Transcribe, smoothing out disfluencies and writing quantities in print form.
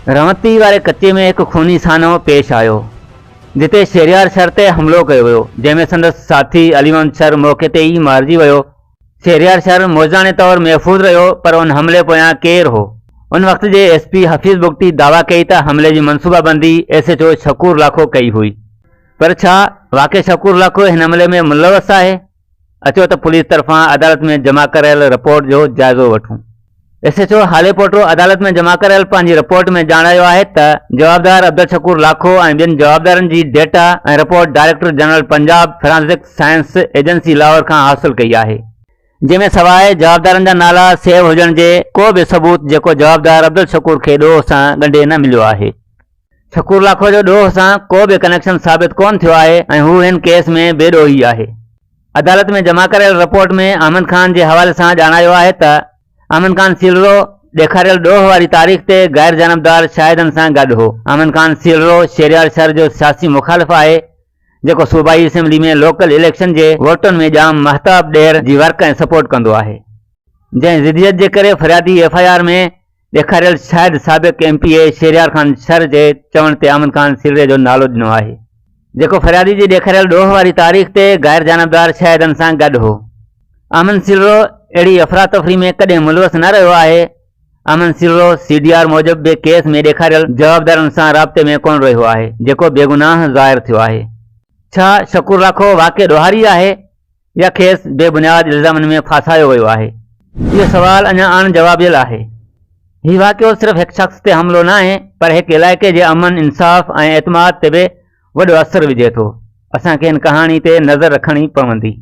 रवती वारे कच्चे में एक खूनी सानो पेश आयो जिते शहरियार शर ते हमलो कयो वियो, जंहिंमें संदसि साथी अलीमन शर मौके ते ई मारिजी वियो। शहरियार शर मौजाने तौर महफूज़ रहियो, पर उन हमले पोयां केरु हो? उन वक़्त जे SP हफ़ीज़ बुगटी दावा कई त हमले जी मनसूबाबंदी SHO शकूर लाखो कई हुई। पर छा वाक़ई शकूर लाखो हिन हमले में मुलवस आहे? अचो त पुलिस तरफ़ां अदालत में जमा कयल रिपोर्ट जो जाइज़ो वठूं। SHO हाले पोटो अदालत में जमा कयल पंहिंजी रिपोर्ट में ॼाणायो आहे त जवाबदार अब्दुल शकूर लाखो ऐं ॿियनि जवाबदारनि जी डेटा ऐं report director general Punjab forensic science agency Lahore खां हासिल कई आहे, जंहिंमें सवाइ जवाबदारनि जा नाला सेव हुजण जे को बि सबूत जेको जवाबदार अब्दुल शकूर खे ॾोह सां ॻंढे न मिलियो आहे। शकूर लाखो जो ॾोह सां को बि कनेक्शन साबित कोन थियो आहे ऐं हू हिन केस में बेॾोही आहे। अदालत में जमा कयल रिपोर्ट में अमन खान जे हवाले सां ॼाणायो आहे त अमन खान सीलरो ॾेखारियल ॾोह वारी तारीख़ ते गैर जानबदार शाहिदनि सां गॾु हो। अमन खान सीलरो शहरियार शहर जो सियासी मुखालिफ़ आहे, जेको सूबाई असेंबली में लोकल इलेक्शन जे वोटनि में जाम महताब ॾेर जी वर्क ऐं सपोर्ट कंदो आहे, जंहिं ज़िदियत जे करे फरियादी FIR में ॾेखारियल शाहिद साबिक़ MPA शहरियार खान शर जे चवण ते अमन खान सीलरे जो नालो ॾिनो आहे, जेको फरियादी जी ॾेखारियल ॾोह वारी तारीख़ ते गैर जानबदार शाहिदनि सां गॾु हो। अमन सीलरो अहिड़ी अफ़रा तफ़री में कॾहिं मुलवस न रहियो आहे। अमन सीलरो CDR मूजिब बि केस में ॾेखारियल जवाबदारनि सां राब्ते में कोन रहियो आहे, जेको बेगुनाह ज़ाहिर थियो आहे। छा शकूर लाखो वाक़ई ॾोहारी आहे या खेसि बेबुनियाद इल्ज़ामनि में फासायो वियो आहे? इहो सवाल अञा अण जवाबियल आहे। हीउ वाक़ियो सिर्फ़ु हिकु शख़्स ते हमिलो न आहे, पर हिकु इलाइक़े जे अमन इंसाफ़ ऐं एतमाद ते बि वॾो असरु विझे थो। असांखे हिन कहाणी ते नज़र रखणी पवंदी।